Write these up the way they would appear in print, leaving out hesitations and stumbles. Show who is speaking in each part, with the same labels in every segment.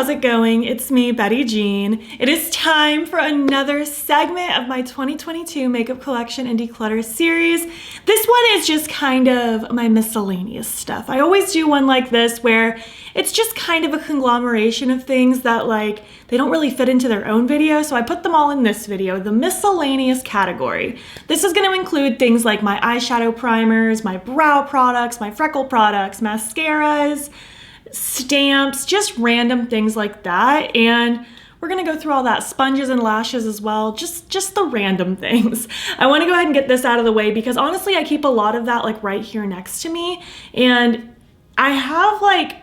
Speaker 1: how's it going? It's me, Betty Jean. It is time for another segment of my 2022 makeup collection and declutter series. This one is just kind of my miscellaneous stuff. I always do one like this where it's just kind of a conglomeration of things that like they don't really fit into their own video, so I put them all in this video, the miscellaneous category. This is going to include things like my eyeshadow primers, my brow products, my freckle products, mascaras, stamps, just random things like that. And we're gonna go through all that, sponges and lashes as well, just the random things. I wanna go ahead and get this out of the way because honestly, I keep a lot of that like right here next to me. And I have like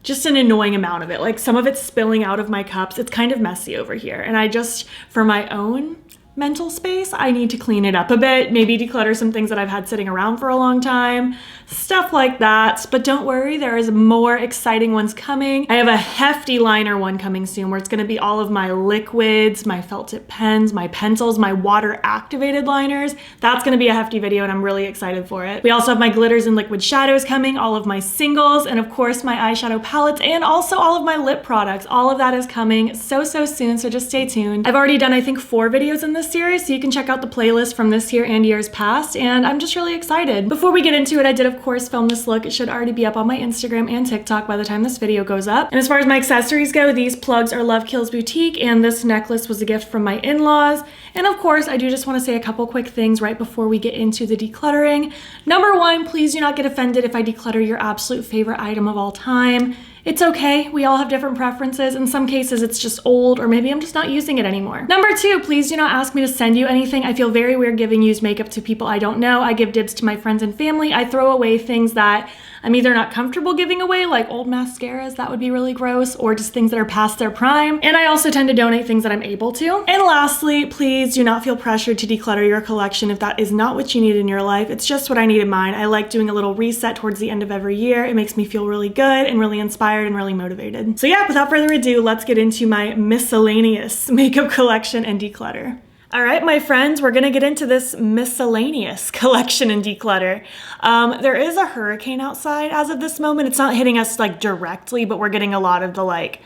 Speaker 1: just an annoying amount of it. Like some of it's spilling out of my cups. It's kind of messy over here. And I just, for my own mental space, I need to clean it up a bit, maybe declutter some things that I've had sitting around for a long time, stuff like that. But don't worry, there is more exciting ones coming. I have a hefty liner one coming soon where it's gonna be all of my liquids, my felt tip pens, my pencils, my water activated liners. That's gonna be a hefty video and I'm really excited for it. We also have my glitters and liquid shadows coming, all of my singles, and of course my eyeshadow palettes, and also all of my lip products. All of that is coming so soon, so just stay tuned. I've already done, I think, 4 videos in this series, so you can check out the playlist from this year and years past, and I'm just really excited. Before we get into it, I did of course film this look. It should already be up on my Instagram and TikTok by the time this video goes up. And as far as my accessories go, these plugs are Love Kills Boutique, and this necklace was a gift from my in-laws. And of course, I do just want to say a couple quick things right before we get into the decluttering. Number 1, please do not get offended if I declutter your absolute favorite item of all time. It's okay, we all have different preferences. In some cases, it's just old, or maybe I'm just not using it anymore. Number 2, please do not ask me to send you anything. I feel very weird giving used makeup to people I don't know. I give dibs to my friends and family. I throw away things that I'm either not comfortable giving away, like old mascaras, that would be really gross, or just things that are past their prime. And I also tend to donate things that I'm able to. And lastly, please do not feel pressured to declutter your collection if that is not what you need in your life. It's just what I need in mine. I like doing a little reset towards the end of every year. It makes me feel really good and really inspired and really motivated. So yeah, without further ado, let's get into my miscellaneous makeup collection and declutter. All right, my friends, we're gonna get into this miscellaneous collection and declutter. There is a hurricane outside as of this moment. It's not hitting us like directly, but we're getting a lot of the like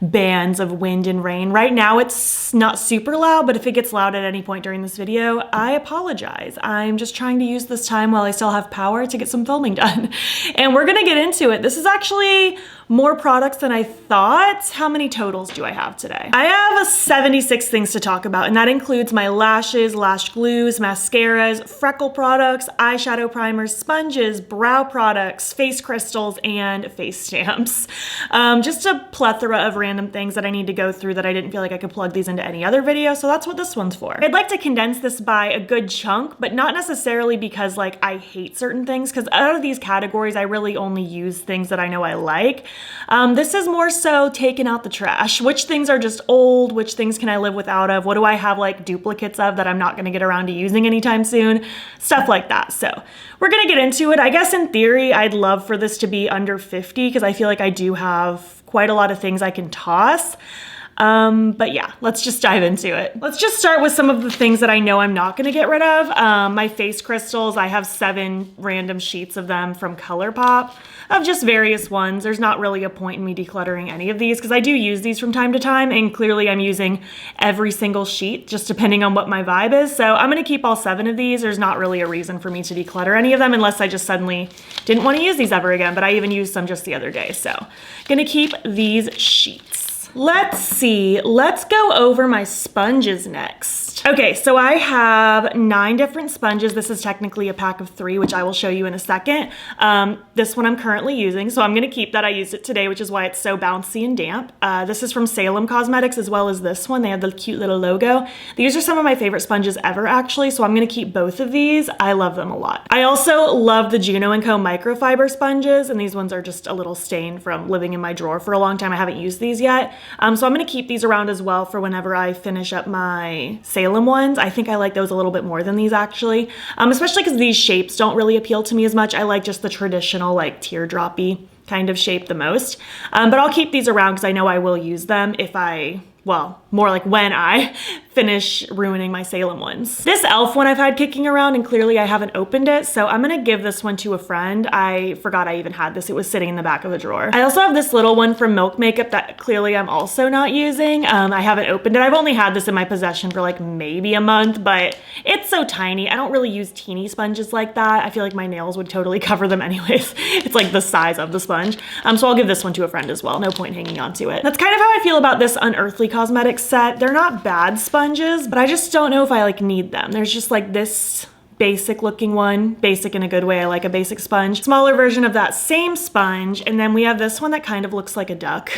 Speaker 1: bands of wind and rain. Right now it's not super loud, but if it gets loud at any point during this video, I apologize. I'm just trying to use this time while I still have power to get some filming done. And we're gonna get into it. This is actually more products than I thought. How many totals do I have today? I have 76 things to talk about, and that includes my lashes, lash glues, mascaras, freckle products, eyeshadow primers, sponges, brow products, face crystals, and face stamps. Just a plethora of random things that I need to go through that I didn't feel like I could plug these into any other video, so that's what this one's for. I'd like to condense this by a good chunk, but not necessarily because like I hate certain things, because out of these categories, I really only use things that I know I like. This is more so taking out the trash. Which things are just old? Which things can I live without of? What do I have like duplicates of that I'm not gonna get around to using anytime soon? Stuff like that. So we're gonna get into it. I guess in theory, I'd love for this to be under 50 because I feel like I do have quite a lot of things I can toss. But yeah, let's just dive into it. Let's just start with some of the things that I know I'm not gonna get rid of. My face crystals, I have 7 random sheets of them from Colourpop, of just various ones. There's not really a point in me decluttering any of these because I do use these from time to time, and clearly I'm using every single sheet just depending on what my vibe is. So I'm gonna keep all 7 of these. There's not really a reason for me to declutter any of them unless I just suddenly didn't want to use these ever again, but I even used some just the other day. So gonna keep these sheets. Let's see, let's go over my sponges next. Okay, so I have 9 different sponges. This is technically a pack of 3, which I will show you in a second. This one I'm currently using, so I'm gonna keep that. I used it today, which is why it's so bouncy and damp. This is from Salem Cosmetics as well as this one. They have the cute little logo. These are some of my favorite sponges ever actually, so I'm gonna keep both of these. I love them a lot. I also love the Juno & Co microfiber sponges, and these ones are just a little stained from living in my drawer for a long time. I haven't used these yet. So I'm gonna keep these around as well for whenever I finish up my Salem ones. I think I like those a little bit more than these actually, especially because these shapes don't really appeal to me as much. I like just the traditional like teardroppy kind of shape the most. But I'll keep these around because I know I will use them if I well, more like when I finish ruining my Salem ones. This e.l.f. one I've had kicking around and clearly I haven't opened it, so I'm gonna give this one to a friend. I forgot I even had this. It was sitting in the back of the drawer. I also have this little one from Milk Makeup that clearly I'm also not using. I haven't opened it. I've only had this in my possession for like maybe a month, but it's so tiny. I don't really use teeny sponges like that. I feel like my nails would totally cover them anyways. It's like the size of the sponge. So I'll give this one to a friend as well. No point hanging on to it. That's kind of how I feel about this Unearthly Cosmetics set. They're not bad sponges, but I just don't know if I like need them. There's just like this basic looking one, basic in a good way. I like a basic sponge. Smaller version of that same sponge. And then we have this one that kind of looks like a duck,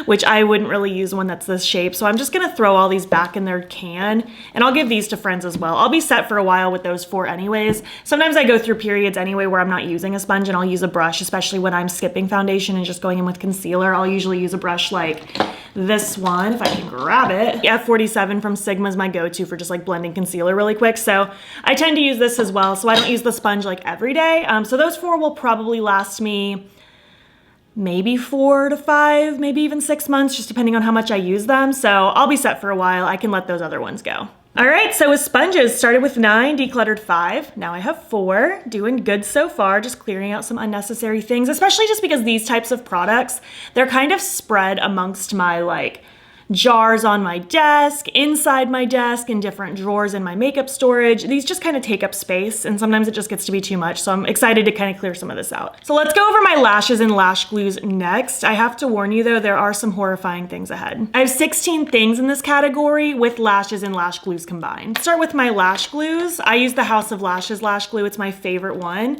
Speaker 1: which I wouldn't really use one that's this shape. So I'm just gonna throw all these back in their can and I'll give these to friends as well. I'll be set for a while with those 4 anyways. Sometimes I go through periods anyway where I'm not using a sponge and I'll use a brush, especially when I'm skipping foundation and just going in with concealer. I'll usually use a brush like this one, if I can grab it. F47 from Sigma is my go-to for just like blending concealer really quick. So I tend to use this as well. So I don't use the sponge like every day. So those 4 will probably last me maybe 4 to 5, maybe even 6 months, just depending on how much I use them. So I'll be set for a while. I can let those other ones go. All right, so with sponges, started with 9, decluttered 5. Now I have 4, doing good so far, just clearing out some unnecessary things, especially just because these types of products, they're kind of spread amongst my like jars on my desk, inside my desk, in different drawers in my makeup storage. These just kind of take up space and sometimes it just gets to be too much. So I'm excited to kind of clear some of this out. So let's go over my lashes and lash glues next. I have to warn you though, there are some horrifying things ahead. I have 16 things in this category with lashes and lash glues combined. Start with my lash glues. I use the House of Lashes lash glue. It's my favorite one.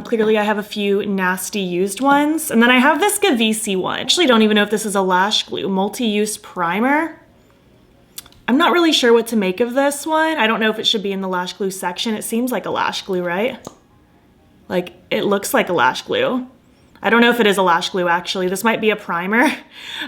Speaker 1: Clearly I have a few nasty used ones. And then I have this Gavisi one. I actually don't even know if this is a lash glue, multi-use primer. I'm not really sure what to make of this one. I don't know if it should be in the lash glue section. It seems like a lash glue, right? Like it looks like a lash glue. I don't know if it is a lash glue actually. This might be a primer.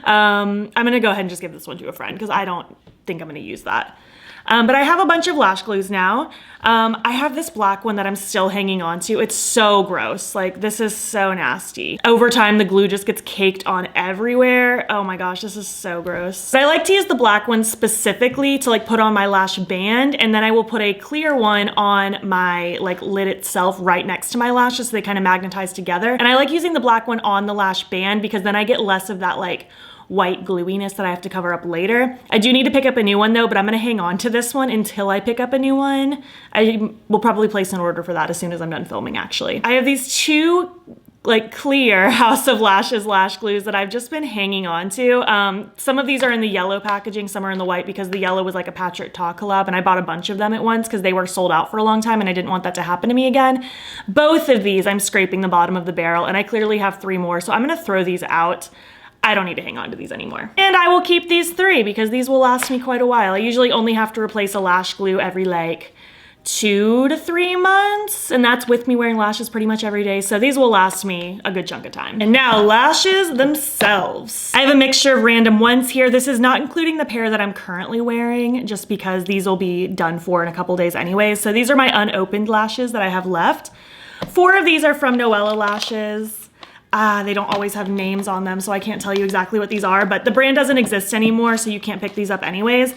Speaker 1: I'm gonna go ahead and just give this one to a friend because I don't think I'm gonna use that. But I have a bunch of lash glues now. I have this black one that I'm still hanging on to. It's so gross. Like this is so nasty. Over time, the glue just gets caked on everywhere. Oh my gosh, this is so gross. But I like to use the black one specifically to like put on my lash band. And then I will put a clear one on my like lid itself right next to my lashes so they kind of magnetize together. And I like using the black one on the lash band because then I get less of that like white gluiness that I have to cover up later. I do need to pick up a new one though, but I'm gonna hang on to this one until I pick up a new one. I will probably place an order for that as soon as I'm done filming actually. I have these 2 like clear House of Lashes lash glues that I've just been hanging on to. Some of these are in the yellow packaging, some are in the white because the yellow was like a Patrick Ta collab and I bought a bunch of them at once because they were sold out for a long time and I didn't want that to happen to me again. Both of these I'm scraping the bottom of the barrel and I clearly have 3 more, so I'm gonna throw these out. I don't need to hang on to these anymore. And I will keep these 3 because these will last me quite a while. I usually only have to replace a lash glue every like 2 to 3 months. And that's with me wearing lashes pretty much every day. So these will last me a good chunk of time. And now lashes themselves. I have a mixture of random ones here. This is not including the pair that I'm currently wearing just because these will be done for in a couple days anyways. So these are my unopened lashes that I have left. 4 of these are from Noella Lashes. They don't always have names on them, so I can't tell you exactly what these are, but the brand doesn't exist anymore, so you can't pick these up anyways.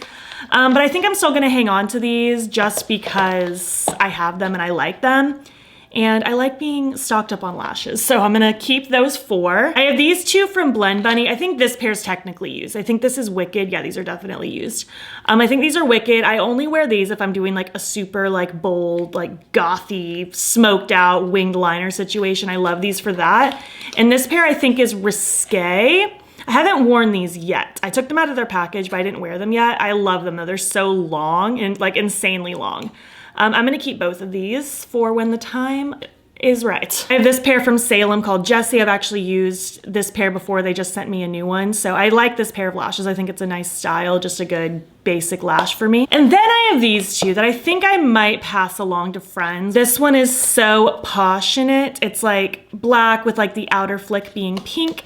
Speaker 1: But I think I'm still gonna hang on to these just because I have them and I like them. And I like being stocked up on lashes, so I'm gonna keep those 4. I have these 2 from Blend Bunny. I think this pair's technically used. I think this is Wicked. Yeah, these are definitely used. I think these are Wicked. I only wear these if I'm doing like a super like bold, like gothy, smoked out winged liner situation. I love these for that. And this pair I think is Risque. I haven't worn these yet. I took them out of their package, but I didn't wear them yet. I love them though. They're so long and like insanely long. I'm gonna keep both of these for when the time is right. I have this pair from Salem called Jessie. I've actually used this pair before. They just sent me a new one. So I like this pair of lashes. I think it's a nice style, just a good basic lash for me. And then I have these two that I think I might pass along to friends. This one is so posh in it. It's like black with like the outer flick being pink.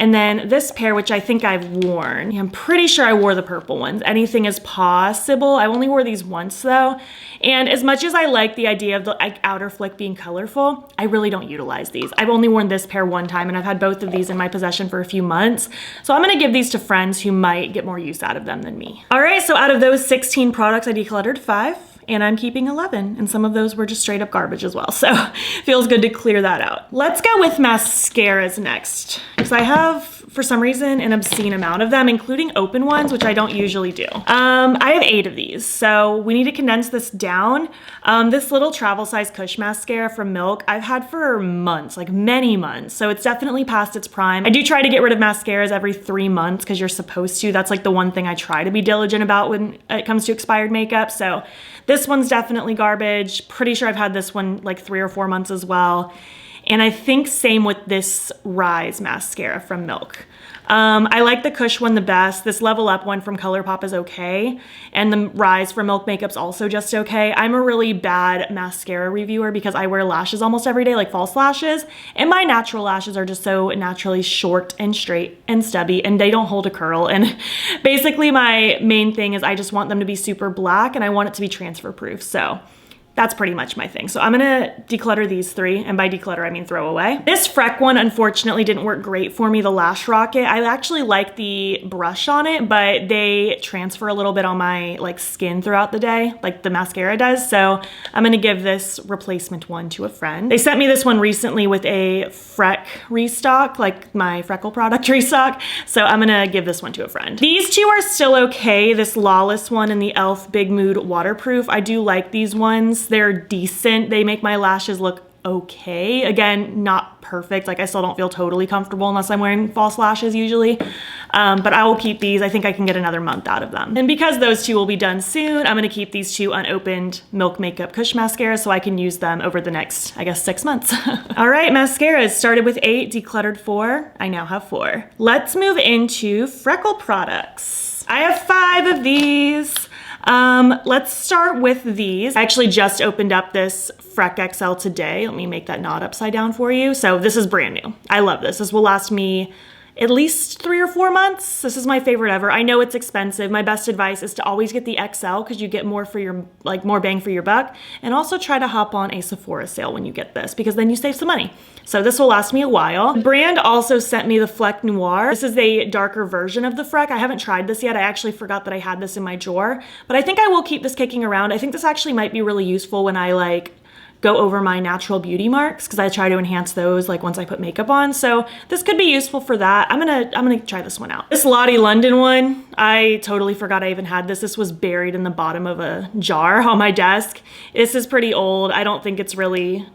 Speaker 1: And then this pair, which I think I've worn. I'm pretty sure I wore the purple ones. Anything is possible. I only wore these once though. And as much as I like the idea of the like, outer flick being colorful, I really don't utilize these. I've only worn this pair one time and I've had both of these in my possession for a few months. So I'm gonna give these to friends who might get more use out of them than me. All right, so out of those 16 products, I decluttered 5. And I'm keeping 11, and some of those were just straight up garbage as well. So feels good to clear that out. Let's go with mascaras next, because I have, for some reason, an obscene amount of them, including open ones, which I don't usually do. I have 8 of these, so we need to condense this down. This little travel size Kush mascara from Milk, I've had for months, like many months. So it's definitely past its prime. I do try to get rid of mascaras every 3 months because you're supposed to. That's like the one thing I try to be diligent about when it comes to expired makeup. So this one's definitely garbage. Pretty sure I've had this one like 3 or 4 months as well. And I think same with this Rise mascara from Milk. I like the Kush one the best. This Level Up one from Colourpop is okay. And the Rise from Milk Makeup's also just okay. I'm a really bad mascara reviewer because I wear lashes almost every day, like false lashes. And my natural lashes are just so naturally short and straight and stubby and they don't hold a curl. And basically my main thing is I just want them to be super black and I want it to be transfer proof. So that's pretty much my thing. So I'm gonna declutter these 3, and by declutter, I mean throw away. This Freck one unfortunately didn't work great for me, the Lash Rocket. I actually like the brush on it, but they transfer a little bit on my like skin throughout the day, like the mascara does. So I'm gonna give this replacement one to a friend. They sent me this one recently with a Freck restock, like my Freckle product restock. So I'm gonna give this one to a friend. These two are still okay. This Lawless one and the e.l.f. Big Mood Waterproof. I do like these ones. They're decent. They make my lashes look okay. Again, not perfect. Like I still don't feel totally comfortable unless I'm wearing false lashes usually. But I will keep these. I think I can get another month out of them. And because those two will be done soon, I'm gonna keep these 2 unopened Milk Makeup Kush mascaras so I can use them over the next, I guess, 6 months. All right, mascaras. Started with 8, decluttered 4. I now have 4. Let's move into Freckle products. I have 5 of these. Let's start with these. I actually just opened up this Freck XL today. Let me make that knot upside down for you. So this is brand new. I love this. This will last me at least 3 or 4 months. This is my favorite ever. I know it's expensive. My best advice is to always get the XL because you get more for your, like more bang for your buck. And also try to hop on a Sephora sale when you get this because then you save some money. So this will last me a while. The brand also sent me the Fleck Noir. This is a darker version of the Freck. I haven't tried this yet. I actually forgot that I had this in my drawer, but I think I will keep this kicking around. I think this actually might be really useful when I like go over my natural beauty marks because I try to enhance those like once I put makeup on. So this could be useful for that. I'm gonna try this one out. This Lottie London one, I totally forgot I even had this. This was buried in the bottom of a jar on my desk. This is pretty old. I don't think it's really,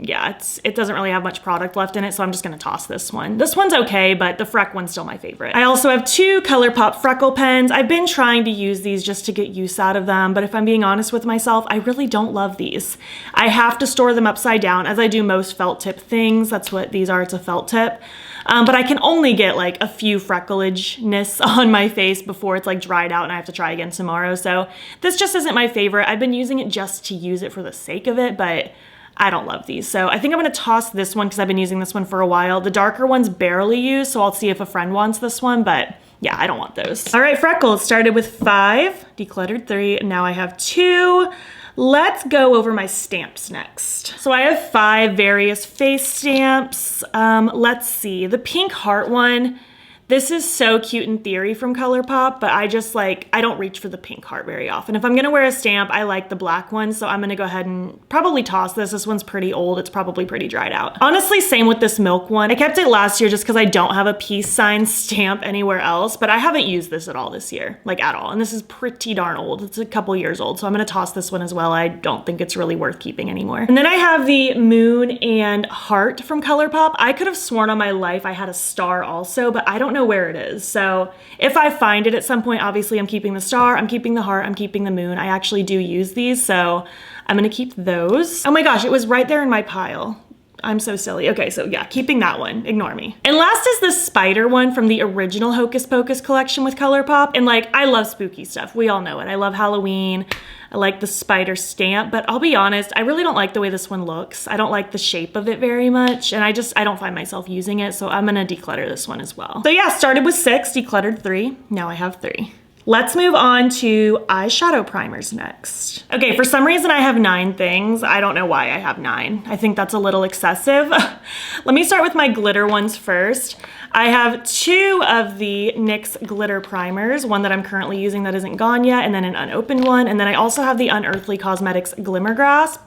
Speaker 1: yeah, it doesn't really have much product left in it, so I'm just gonna toss this one. This one's okay, but the Freck one's still my favorite. I also have 2 Colourpop Freckle pens. I've been trying to use these just to get use out of them, but if I'm being honest with myself, I really don't love these. I have to store them upside down, as I do most felt tip things. That's what these are, it's a felt tip. But I can only get like a few freckleageness on my face before it's like dried out and I have to try again tomorrow. So this just isn't my favorite. I've been using it just to use it for the sake of it, but I don't love these. So I think I'm gonna toss this one because I've been using this one for a while. The darker one's barely used, so I'll see if a friend wants this one, but yeah, I don't want those. All right, Freckles, started with 5, decluttered 3, and now I have 2. Let's go over my stamps next. So I have 5 various face stamps. Let's see, the pink heart one, this is so cute in theory from Colourpop, but I just like, I don't reach for the pink heart very often. If I'm gonna wear a stamp, I like the black one, so I'm gonna go ahead and probably toss this. This one's pretty old. It's probably pretty dried out. Honestly, same with this milk one. I kept it last year just because I don't have a peace sign stamp anywhere else, but I haven't used this at all this year, like at all. And this is pretty darn old. It's a couple years old, so I'm gonna toss this one as well. I don't think it's really worth keeping anymore. And then I have the moon and heart from Colourpop. I could have sworn on my life I had a star also, but I don't know where it is. So if I find it at some point, obviously I'm keeping the star, I'm keeping the heart, I'm keeping the moon. I actually do use these, so I'm gonna keep those. Oh my gosh, it was right there in my pile. I'm so silly. Okay, so yeah, keeping that one. Ignore me. And last is this spider one from the original Hocus Pocus collection with Colourpop. And like, I love spooky stuff. We all know it. I love Halloween. I like the spider stamp, but I'll be honest, I really don't like the way this one looks. I don't like the shape of it very much, and I don't find myself using it, so I'm gonna declutter this one as well. So yeah, started with 6, decluttered 3. Now I have 3. Let's move on to eyeshadow primers next. Okay, for some reason I have 9 things. I don't know why I have 9. I think that's a little excessive. Let me start with my glitter ones first. I have 2 of the NYX glitter primers, one that I'm currently using that isn't gone yet, and then an unopened one. And then I also have the Unearthly Cosmetics Glimmer Grasp.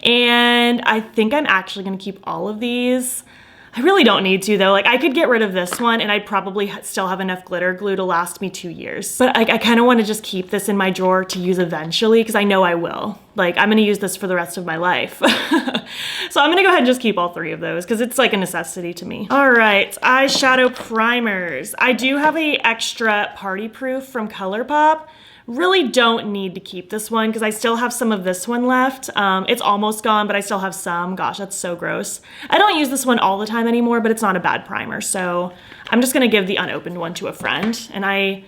Speaker 1: And I think I'm actually gonna keep all of these. I really don't need to though. Like I could get rid of this one and I'd probably still have enough glitter glue to last me 2 years. But I kind of want to just keep this in my drawer to use eventually because I know I will. Like I'm going to use this for the rest of my life. So I'm going to go ahead and just keep all 3 of those because it's like a necessity to me. All right, eyeshadow primers. I do have a extra party proof from Colourpop. Really don't need to keep this one because I still have some of this one left. It's almost gone, but I still have some. Gosh, that's so gross. I don't use this one all the time anymore, but it's not a bad primer. So I'm just gonna give the unopened one to a friend, and I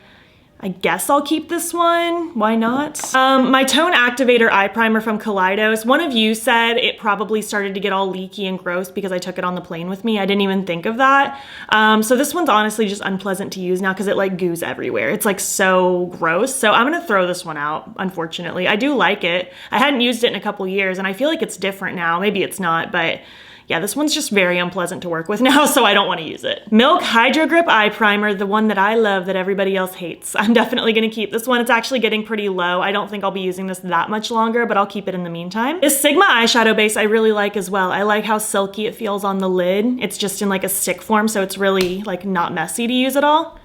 Speaker 1: guess I'll keep this one. Why not? My Tone Activator Eye Primer from Kaleidos. One of you said it probably started to get all leaky and gross because I took it on the plane with me. I didn't even think of that. So this one's honestly just unpleasant to use now because it like goos everywhere. It's like so gross. So I'm gonna throw this one out, unfortunately. I do like it. I hadn't used it in a couple years and I feel like it's different now. Maybe it's not, but yeah, this one's just very unpleasant to work with now, so I don't want to use it. Milk Hydro Grip Eye Primer, the one that I love that everybody else hates. I'm definitely gonna keep this one. It's actually getting pretty low. I don't think I'll be using this that much longer, but I'll keep it in the meantime. This Sigma eyeshadow base I really like as well. I like how silky it feels on the lid. It's just in like a stick form, so it's really like not messy to use at all.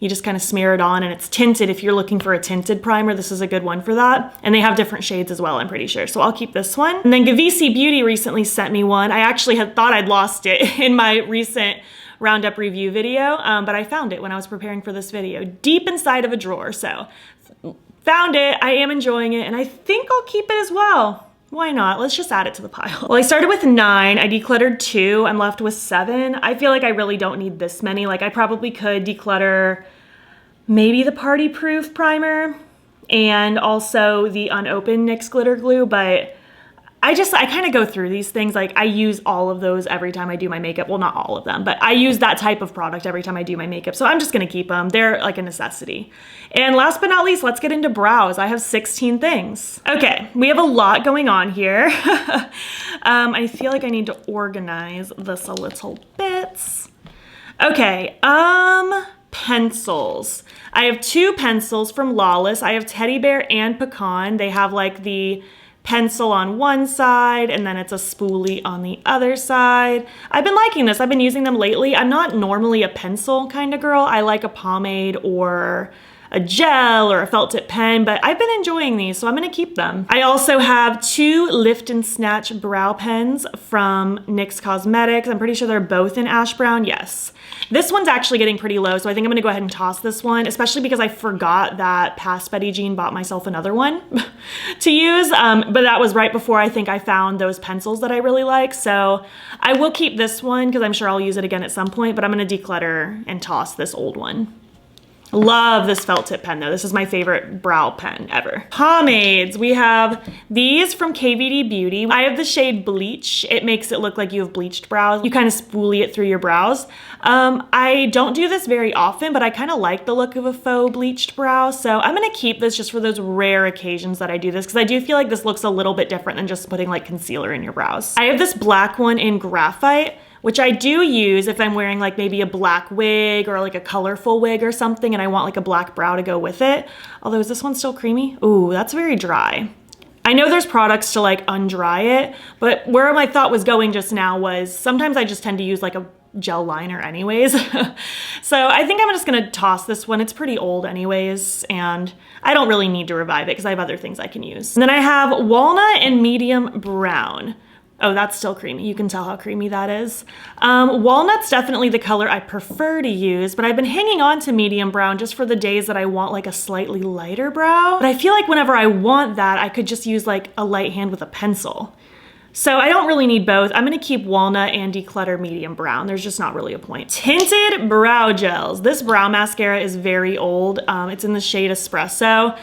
Speaker 1: You just kind of smear it on and it's tinted. If you're looking for a tinted primer, this is a good one for that. And they have different shades as well, I'm pretty sure. So I'll keep this one. And then Gavisi Beauty recently sent me one. I actually had thought I'd lost it in my recent Roundup review video, but I found it when I was preparing for this video, deep inside of a drawer. So found it, I am enjoying it, and I think I'll keep it as well. Why not? Let's just add it to the pile. Well, I started with 9, I decluttered 2, I'm left with 7. I feel like I really don't need this many. Like I probably could declutter maybe the Party Proof primer and also the unopened NYX glitter glue, but I kind of go through these things. Like I use all of those every time I do my makeup. Well, not all of them, but I use that type of product every time I do my makeup. So I'm just gonna keep them. They're like a necessity. And last but not least, let's get into brows. I have 16 things. Okay, we have a lot going on here. I feel like I need to organize this a little bit. Okay, pencils. I have 2 pencils from Lawless. I have Teddy Bear and Pecan. They have like the pencil on one side and then it's a spoolie on the other side. I've been liking this. I've been using them lately. I'm not normally a pencil kind of girl. I like a pomade or a gel or a felt tip pen, but I've been enjoying these, so I'm gonna keep them. I also have 2 Lift and Snatch brow pens from NYX Cosmetics. I'm pretty sure they're both in ash brown, yes. This one's actually getting pretty low, so I think I'm gonna go ahead and toss this one, especially because I forgot that past Betty Jean bought myself another one to use, but that was right before I think I found those pencils that I really like, so I will keep this one because I'm sure I'll use it again at some point, but I'm gonna declutter and toss this old one. Love this felt tip pen though. This is my favorite brow pen ever. Pomades. We have these from KVD Beauty. I have the shade Bleach. It makes it look like you have bleached brows. You kind of spoolie it through your brows. I don't do this very often, but I kind of like the look of a faux bleached brow. So I'm gonna keep this just for those rare occasions that I do this because I do feel like this looks a little bit different than just putting like concealer in your brows. I have this black one in Graphite, which I do use if I'm wearing like maybe a black wig or like a colorful wig or something and I want like a black brow to go with it. Although, is this one still creamy? Ooh, that's very dry. I know there's products to like undry it, but where my thought was going just now was sometimes I just tend to use like a gel liner anyways. So I think I'm just gonna toss this one. It's pretty old anyways, and I don't really need to revive it because I have other things I can use. And then I have Walnut and Medium Brown. Oh, that's still creamy. You can tell how creamy that is. Walnut's definitely the color I prefer to use, but I've been hanging on to medium brown just for the days that I want like a slightly lighter brow. But I feel like whenever I want that, I could just use like a light hand with a pencil. So I don't really need both. I'm gonna keep walnut and declutter medium brown. There's just not really a point. Tinted brow gels. This brow mascara is very old. It's in the shade Espresso.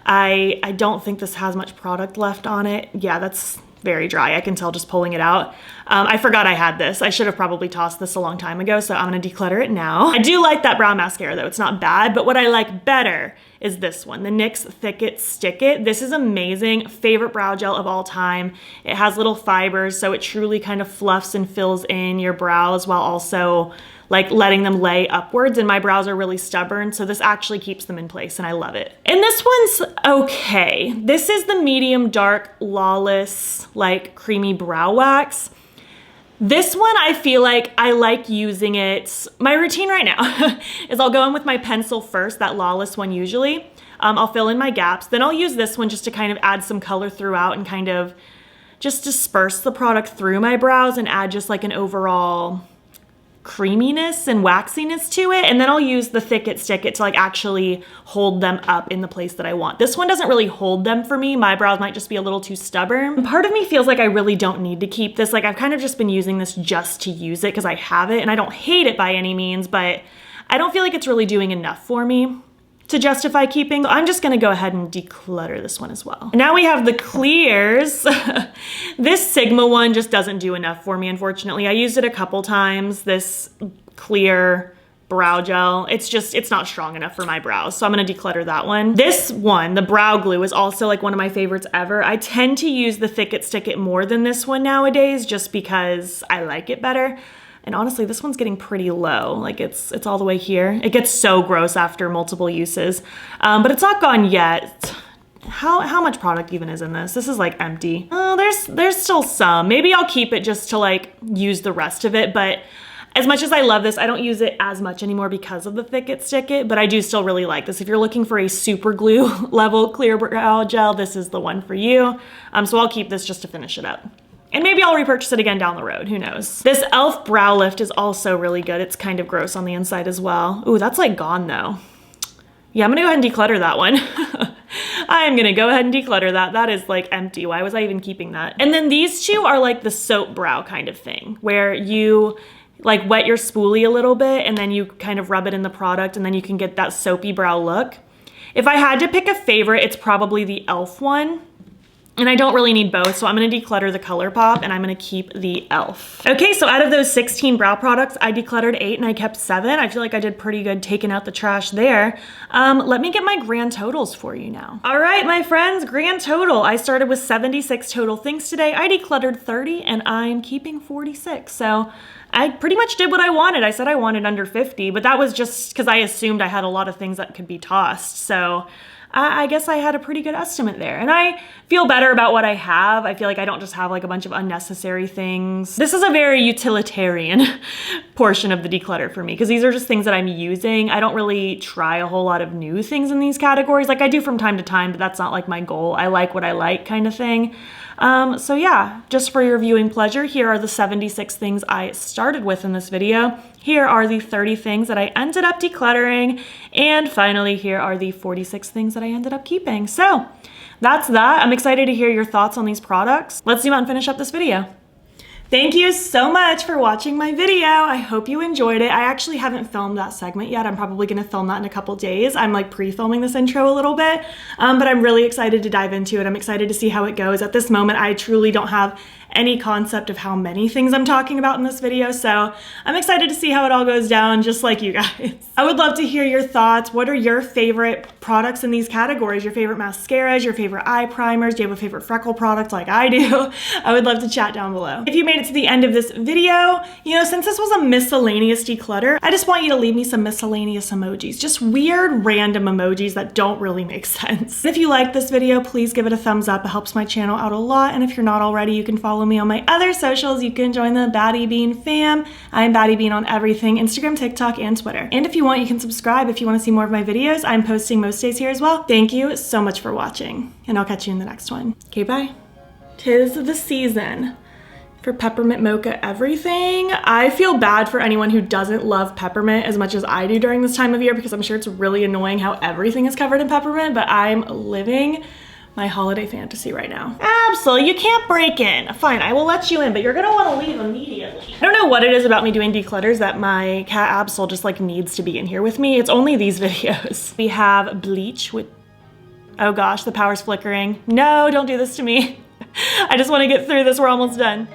Speaker 1: I don't think this has much product left on it. Yeah, that's very dry. I can tell just pulling it out. I forgot I had this. I should have probably tossed this a long time ago, so I'm gonna declutter it now. I do like that brow mascara though. It's not bad, but what I like better is this one, the NYX Thick It Stick It. This is amazing. Favorite brow gel of all time. It has little fibers, so it truly kind of fluffs and fills in your brows while also like letting them lay upwards, and my brows are really stubborn, so this actually keeps them in place and I love it. And this one's okay. This is the medium dark Lawless like creamy brow wax. This one I feel like I like using it. My routine right now is I'll go in with my pencil first, that Lawless one usually. I'll fill in my gaps, then I'll use this one just to kind of add some color throughout and kind of just disperse the product through my brows and add just like an overall creaminess and waxiness to it. And then I'll use the Thick It Stick It to like actually hold them up in the place that I want. This one doesn't really hold them for me. My brows might just be a little too stubborn. And part of me feels like I really don't need to keep this. Like I've kind of just been using this just to use it because I have it and I don't hate it by any means, but I don't feel like it's really doing enough for me to justify keeping. So I'm just gonna go ahead and declutter this one as well. And now we have the clears. This Sigma one just doesn't do enough for me, unfortunately. I used it a couple times, this clear brow gel. It's not strong enough for my brows, so I'm gonna declutter that one. This one, the brow glue, is also like one of my favorites ever. I tend to use the Thick It Stick It more than this one nowadays, just because I like it better. And honestly, this one's getting pretty low. Like it's all the way here. It gets so gross after multiple uses, but it's not gone yet. How much product even is in this? This is like empty. Oh, there's still some. Maybe I'll keep it just to like use the rest of it, but as much as I love this, I don't use it as much anymore because of the Thick It Stick It, but I do still really like this. If you're looking for a super glue level clear brow gel, this is the one for you. So I'll keep this just to finish it up. And maybe I'll repurchase it again down the road, who knows. This e.l.f. brow lift is also really good. It's kind of gross on the inside as well. Ooh, that's like gone though. Yeah, I'm gonna go ahead and declutter that one. I am gonna go ahead and declutter that. That is like empty. Why was I even keeping that? And then these two are like the soap brow kind of thing, where you like wet your spoolie a little bit and then you kind of rub it in the product and then you can get that soapy brow look. If I had to pick a favorite, it's probably the e.l.f. one. And I don't really need both, so I'm gonna declutter the Colourpop and I'm gonna keep the e.l.f. Okay, so out of those 16 brow products, I decluttered 8 and I kept 7. I feel like I did pretty good taking out the trash there. Let me get my grand totals for you now. All right, my friends, grand total. I started with 76 total things today. I decluttered 30 and I'm keeping 46. So I pretty much did what I wanted. I said I wanted under 50, but that was just because I assumed I had a lot of things that could be tossed. So I guess I had a pretty good estimate there. And I feel better about what I have. I feel like I don't just have like a bunch of unnecessary things. This is a very utilitarian portion of the declutter for me because these are just things that I'm using. I don't really try a whole lot of new things in these categories. Like I do from time to time, but that's not like my goal. I like what I like kind of thing. So yeah, just for your viewing pleasure, here are the 76 things I started with in this video. Here are the 30 things that I ended up decluttering. And finally, here are the 46 things that I ended up keeping. So that's that. I'm excited to hear your thoughts on these products. Let's zoom out and finish up this video. Thank you so much for watching my video. I hope you enjoyed it. I actually haven't filmed that segment yet. I'm probably gonna film that in a couple days. I'm like pre-filming this intro a little bit, but I'm really excited to dive into it. I'm excited to see how it goes. At this moment, I truly don't have any concept of how many things I'm talking about in this video, so I'm excited to see how it all goes down, just like you guys. I would love to hear your thoughts. What are your favorite products in these categories? Your favorite mascaras, your favorite eye primers? Do you have a favorite freckle product like I do? I would love to chat down below. If you made it to the end of this video, you know, since this was a miscellaneous declutter, I just want you to leave me some miscellaneous emojis, just weird random emojis that don't really make sense. If you like this video, please give it a thumbs up. It helps my channel out a lot, and if you're not already, you can follow me on my other socials. You can join the battybean fam. I'm battybean on everything, Instagram, TikTok, and Twitter. And if you want, you can subscribe if you want to see more of my videos. I'm posting most days here as well. Thank you so much for watching, and I'll catch you in the next one. Okay, bye. 'Tis the season for peppermint mocha everything. I feel bad for anyone who doesn't love peppermint as much as I do during this time of year, because I'm sure it's really annoying how everything is covered in peppermint, but I'm living my holiday fantasy right now. Absol, you can't break in. Fine, I will let you in, but you're gonna wanna leave immediately. I don't know what it is about me doing declutters that my cat Absol just like needs to be in here with me. It's only these videos. We have bleach with, oh gosh, the power's flickering. No, don't do this to me. I just wanna get through this, we're almost done.